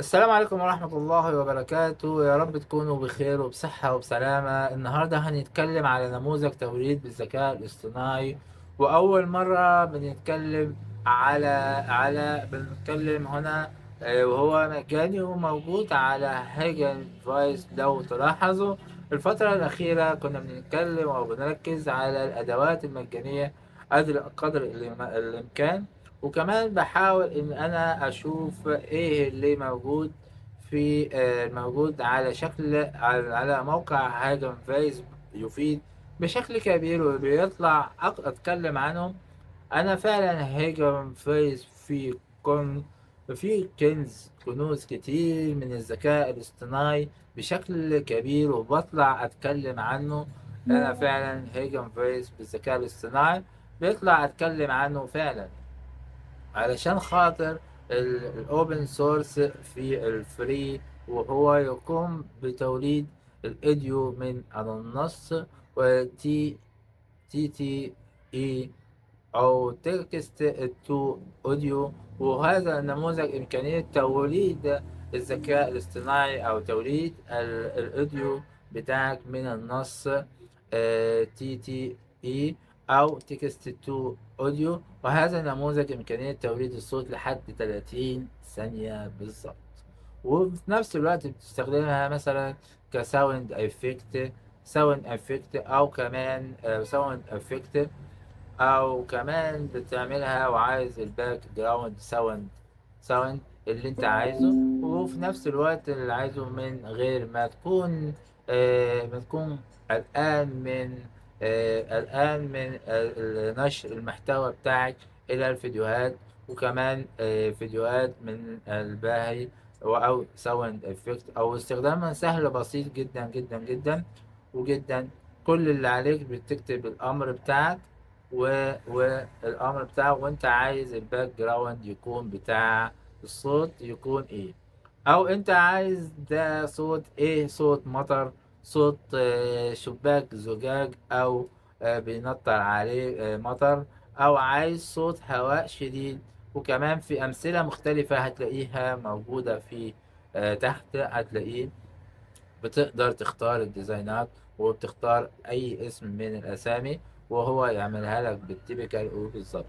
السلام عليكم ورحمة الله وبركاته، يا رب تكونوا بخير وبصحة وبسلامة. النهاردة هنتكلم على نموذج توليد بالذكاء الاصطناعي، وأول مرة بنتكلم على بنتكلم هنا. وهو مجاني وموجود على هيجن فايس. لو تلاحظوا الفترة الأخيرة كنا بنتكلم أو بنركز على الأدوات المجانية قدر الإمكان. وكمان بحاول إن أنا أشوف إيه اللي موجود في موجود على شكل على موقع هاجم فايز، يفيد بشكل كبير وبيطلع أتكلم عنهم. أنا فعلا هاجم فايز في كنوز كتير من الذكاء الاصطناعي بشكل كبير وبطلع أتكلم عنه. أنا فعلا هاجم فايز بالذكاء الاصطناعي بيطلع أتكلم عنه فعلا علشان خاطر الاوبن سورس في الفري، وهو يقوم بتوليد الايديو من النص وتي تي اي او تكست تو اوديو. وهذا النموذج امكانية توليد الذكاء الاصطناعي او توليد الاوديو بتاعك من النص تي تي اي او تكست تو اوديو. وهذا النموذج امكانية توليد الصوت لحد 30 ثانية بالظبط، وفي نفس الوقت بتستخدمها مثلا كساوند افكت، او كمان ساوند افكت، او كمان بتعملها وعايز الباك جراوند ساوند اللي انت عايزه. وفي نفس الوقت اللي عايزه من غير ما تكون قلقان من نشر المحتوى بتاعك الى الفيديوهات. وكمان فيديوهات من الباهي او ساوند افكت، او استخدامها سهل بسيط جدا جدا جدا وجدا. كل اللي عليك بتكتب الامر بتاعك والامر بتاعه، وانت عايز الباك جراوند يكون بتاع الصوت يكون ايه، او انت عايز ده صوت ايه، صوت مطر، صوت شباك زجاج، او بينطر عليه مطر، او عايز صوت هواء شديد. وكمان في امثلة مختلفة هتلاقيها موجودة في تحت هتلاقيه. بتقدر تختار الديزاينات وبتختار أي اسم من الأسامي وهو يعملها لك بالتيبيكال وبالظبط.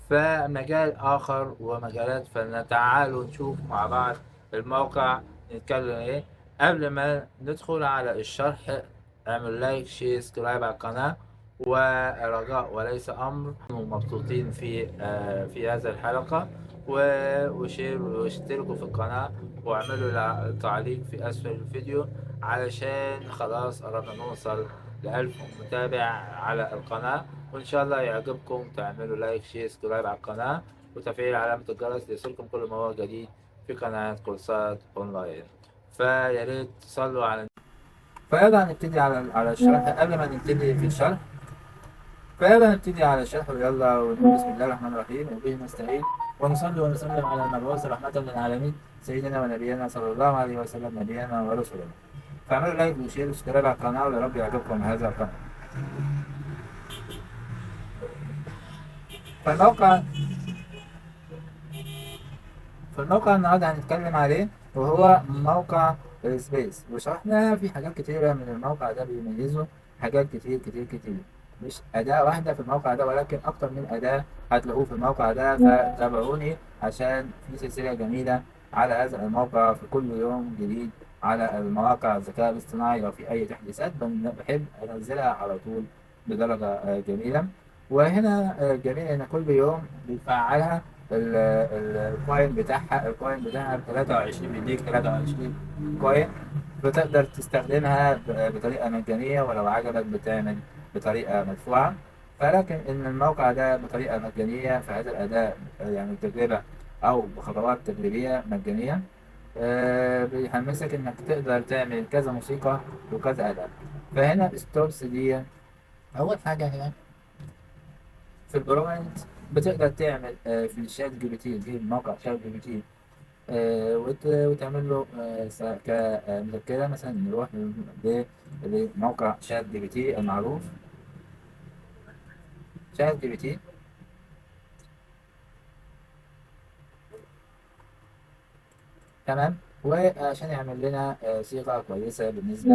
فمجال آخر ومجالات، فتعالوا نشوف مع بعض الموقع نتكلم إيه. قبل ما ندخل على الشرح، اعمل لايك شير سبسكرايب على القناة، ورجاء وليس أمر. مبسوطين في هذه الحلقة، وشير واشتركوا في القناة واعملوا تعليق في أسفل الفيديو، علشان خلاص قربنا نوصل ل1000 متابع على القناة. وإن شاء الله يعجبكم تعملوا لايك شير سبسكرايب على القناة وتفعيل علامة الجرس ليصلكم كل ما هو جديد في قناة كورسات أونلاين. فيا ريت تصلوا على. فيلا نبتدي على الشرح. قبل ما نبتدي في الشرح، نبتدي على الشرح. ويلا ونقول بسم الله الرحمن الرحيم وبه نستعين، ونصلي ونسلم على المبعوث رحمة للعالمين سيدنا ونبينا صلى الله عليه وسلم، نبينا ورسولنا. فاعملوا لايك وشير وسبسكرايب على القناة، ويا رب يعجبكم هذا القناة. فالموقع النهارده هنتكلم عليه، وهو موقع سبيس. وشرحنا في حاجات كتيرة من الموقع ده بيميزه، حاجات كتير كتير كتير. مش أداة واحدة في الموقع ده، ولكن أكتر من أداة هتلاقوه في الموقع ده. فتابعوني عشان في سلسلة جميلة على هذا الموقع في كل يوم جديد على المواقع الذكاء الاصطناعي. لو في أي تحديثات بحب أنزلها على طول بدرجة جميلة. وهنا جميل إن كل يوم بيفعلها الكوين بتاعها ب 23، بيديك 23 كوين. بتقدر تستخدمها بطريقة مجانية، ولو عجبك بتعمل بطريقة مدفوعة. فلكن إن الموقع ده بطريقة مجانية، فهذا الأداء يعني تجربة أو بخطوات تدريبية مجانية بيحمسك إنك تقدر تعمل كذا موسيقى وكذا أداء. فهنا ستوبس دي أول حاجة هي في البرومنت. بتقدر تعمل في الشات جي بي تي، تجيب موقع شات جي بي تي وتعمل له كمذكرة. مثلا نروح لموقع شات جي بي تي المعروف. شات جي بي تي تمام. وعشان يعمل لنا صيغة كويسة بالنسبة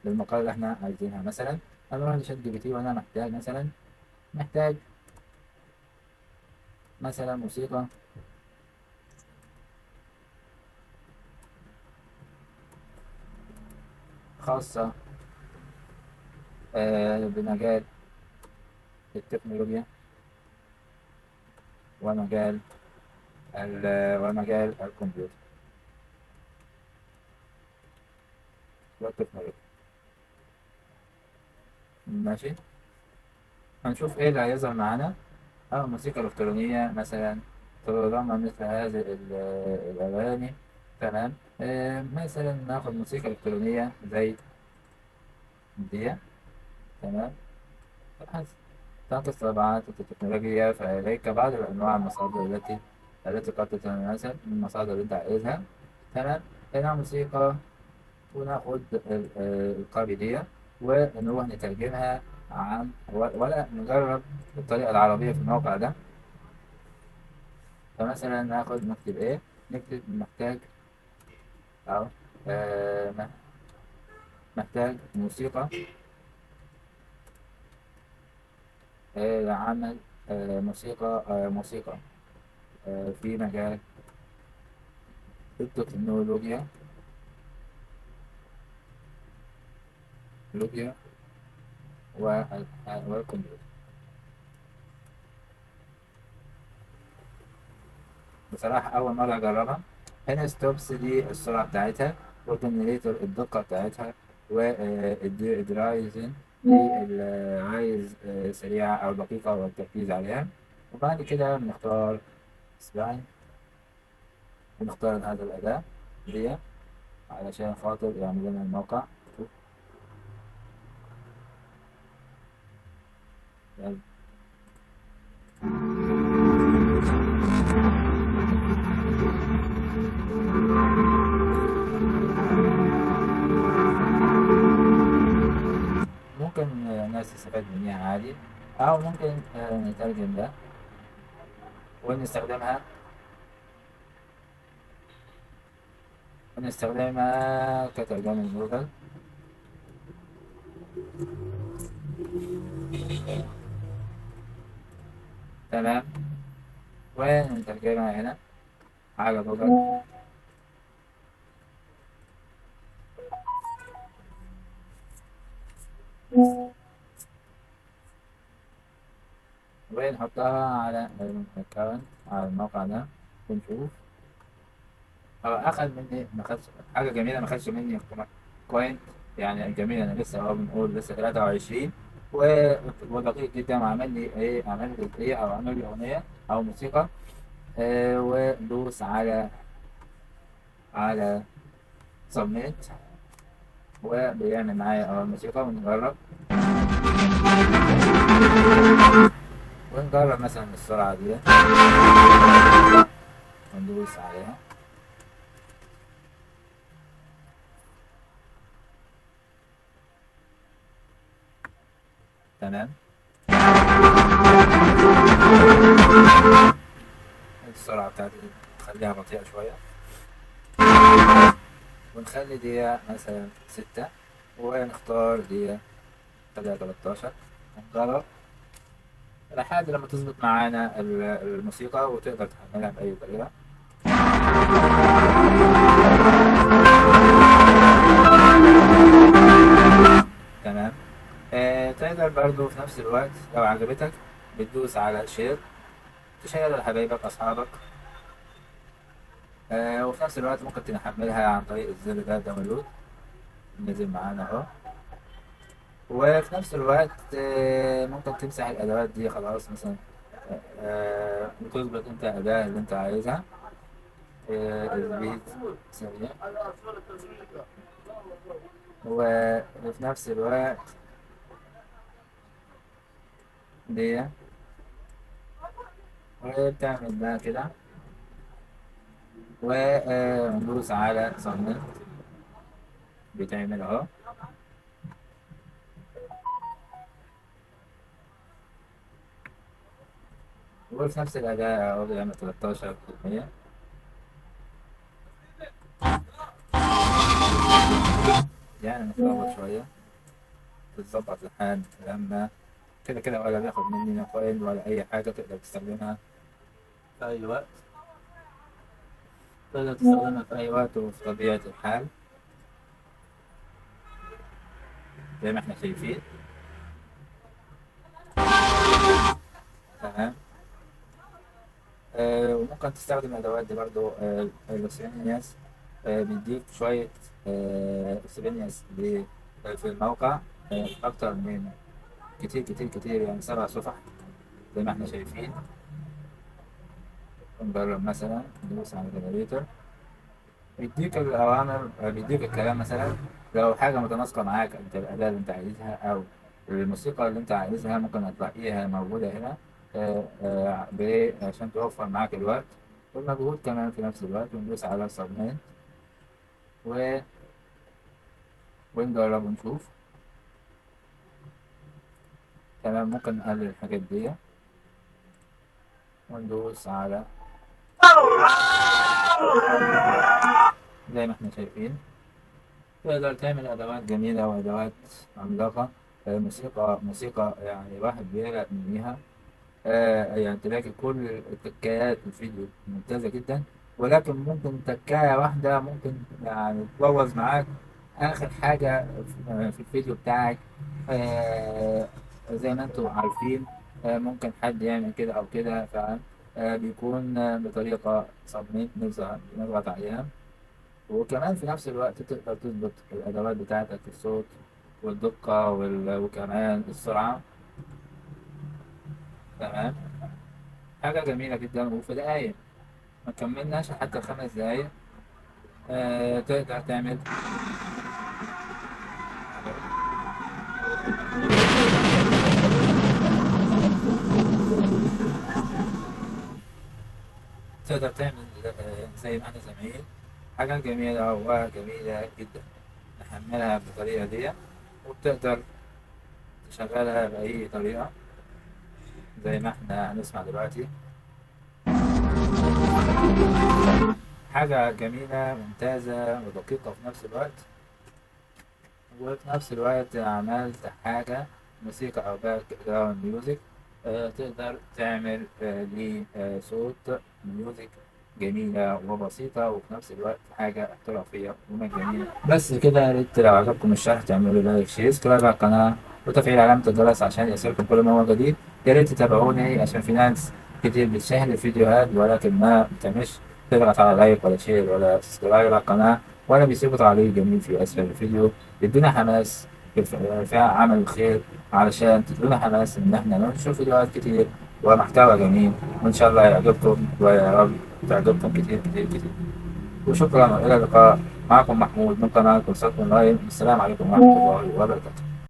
للمقالة اللي احنا عايزينها. مثلا هنروح لشات جي بي تي، وأنا محتاج مثلا موسيقى خاصة بمجال التكنولوجيا ومجال ومجال الكمبيوتر والتكنولوجيا. ماشي. هنشوف ايه اللي هيظهر معانا. أو موسيقى إلكترونية مثلا تتضمن مثل هذه الأغاني. تمام. مثلا ناخد موسيقى إلكترونية زي دي. تمام. ابحث تعطي الطبعات التكنولوجيا، فإليك بعض أنواع المصادر التي قد تتناسب من المصادر اللي أنت عايزها. تمام. هنا موسيقى، وناخد القابلية ونروح نترجمها ولا نجرب الطريقة العربية في الموقع ده. فمثلا نكتب إيه؟ نكتب محتاج، أو آه، محتاج موسيقى لعمل موسيقى في مجال التكنولوجيا التكنولوجيا والكمبيوتر. بصراحة أول مرة أجربها. هنا ستوبس دي السرعة بتاعتها، والجنريتور الدقة بتاعتها، والدرايزن دي اللي عايز سريعة أو دقيقة والتركيز عليها. وبعد كده بنختار سبلاين، بنختار هذا الأداة دي علشان خاطر يعمل لنا الموقع. يعني ممكن الناس تستفاد منها عادي، أو ممكن نترجم ده ونستخدمها كترجمة جوجل. تمام. ونترجمها هنا على جوجل، ونحطها على الأكونت على الموقع ده ونشوف. أخد مني، ما خدش حاجة جميلة، ما خدش مني كوين. يعني جميل، أنا لسه أهو بنقول لسه 23 ودقيق جدا. عمل لي أغنية أو موسيقى. وندوس على سبميت، وبيعمل معايا موسيقى. ونجرب مثلا السرعة دي وندوس عليها. تمام. السرعة بتاعتي نخليها بطيئة شوية، ونخلي دي مثلا 6، ونختار دي 13. ونجرب لحد لما تظبط معانا الموسيقى وتقدر تحملها بأي طريقة. تمام. تقدر برضو في نفس الوقت لو عجبتك بتدوس على شير، تشير لحبايبك أصحابك. وفي نفس الوقت ممكن تحملها عن طريق الزر ده، داونلود، نزل معانا اهو. وفي نفس الوقت ممكن تمسح الأدوات دي خلاص. مثلا بتظبط انت الأداة اللي انت عايزها. البيت سريع. وفي نفس الوقت دي، وبتعمل ده كده، وندوس على صمت، بتعمل اهو. وفي نفس الأداة اهو بيعمل 13%. أحيانا نتلخبط شوية، تتظبط لحد لما كده كده ولا بياخد مننا كوين ولا أي حاجة، تقدر تستخدمها في أي وقت، تقدر تستخدمها في أي وقت وفي طبيعة الحال زي ما احنا شايفين. تمام. وممكن تستخدم الأدوات دي برضو. الإكسبيرينس بيديك شوية إكسبيرينس في الموقع، أكتر من كتير كتير كتير، يعني 7 صفح زي ما احنا شايفين. نجرب مثلا ندوس على جنريتور، بيديك الأوامر، بيديك الكلام مثلا لو حاجة متناسقة معاك أنت، الأداة اللي أنت عايزها أو الموسيقى اللي أنت عايزها ممكن هتلاقيها موجودة هنا. عشان توفر معاك الوقت والمجهود كمان في نفس الوقت. وندوس على سبميت ونجرب ونشوف. تمام. ممكن نقلل الحاجات دي وندوس على زي ما احنا شايفين. تقدر تعمل أدوات جميلة وأدوات عملاقة. موسيقى يعني الواحد بيقلق منها. يعني تلاقي كل التكايات في الفيديو ممتازة جدا، ولكن ممكن تكاية واحدة ممكن يعني تبوظ معاك آخر حاجة في الفيديو بتاعك. زي ما انتم عارفين، ممكن حد يعمل كده أو كده، بيكون بطريقة سبميت نضغط عليها. وكمان في نفس الوقت تقدر تظبط الأدوات بتاعتك، الصوت والدقة وكمان السرعة. تمام. حاجة جميلة جدا. وفي دقايق ما كملناش حتى 5 دقايق تقدر تعمل زي ما احنا سامعين. حاجة جميلة وجميلة جدا. نحملها بالطريقة دي وبتقدر تشغلها بأي طريقة زي ما احنا هنسمع دلوقتي. حاجة جميلة ممتازة ودقيقة في نفس الوقت. وفي نفس الوقت عملت حاجة موسيقى أو باك جراوند ميوزك. تقدر تعمل لي صوت ميوزك جميلة وبسيطة وفي نفس الوقت حاجة احترافية ومجانية. بس كده. يا ريت لو عجبكم الشرح تعملوا لايك، شير، سبسكرايب على القناة وتفعيل علامة الجرس عشان يصلكم كل ما هو جديد. يا ريت تتابعوني عشان في ناس كتير بتشاهد الفيديوهات ولكن ما بتعملش تضغط على لايك ولا شير ولا سبسكرايب على القناة، ولا بيسيبوا تعليق جميل في أسفل الفيديو يدينا حماس في عمل الخير، علشان تدونا حماس إن إحنا ننشر فيديوهات كتير ومحتوى جميل. وإن شاء الله يعجبكم ويا رب تعجبكم كتير كتير كتير. وشكرا وإلى اللقاء. معكم محمود من قناة كورسات أونلاين. السلام عليكم ورحمة الله وبركاته.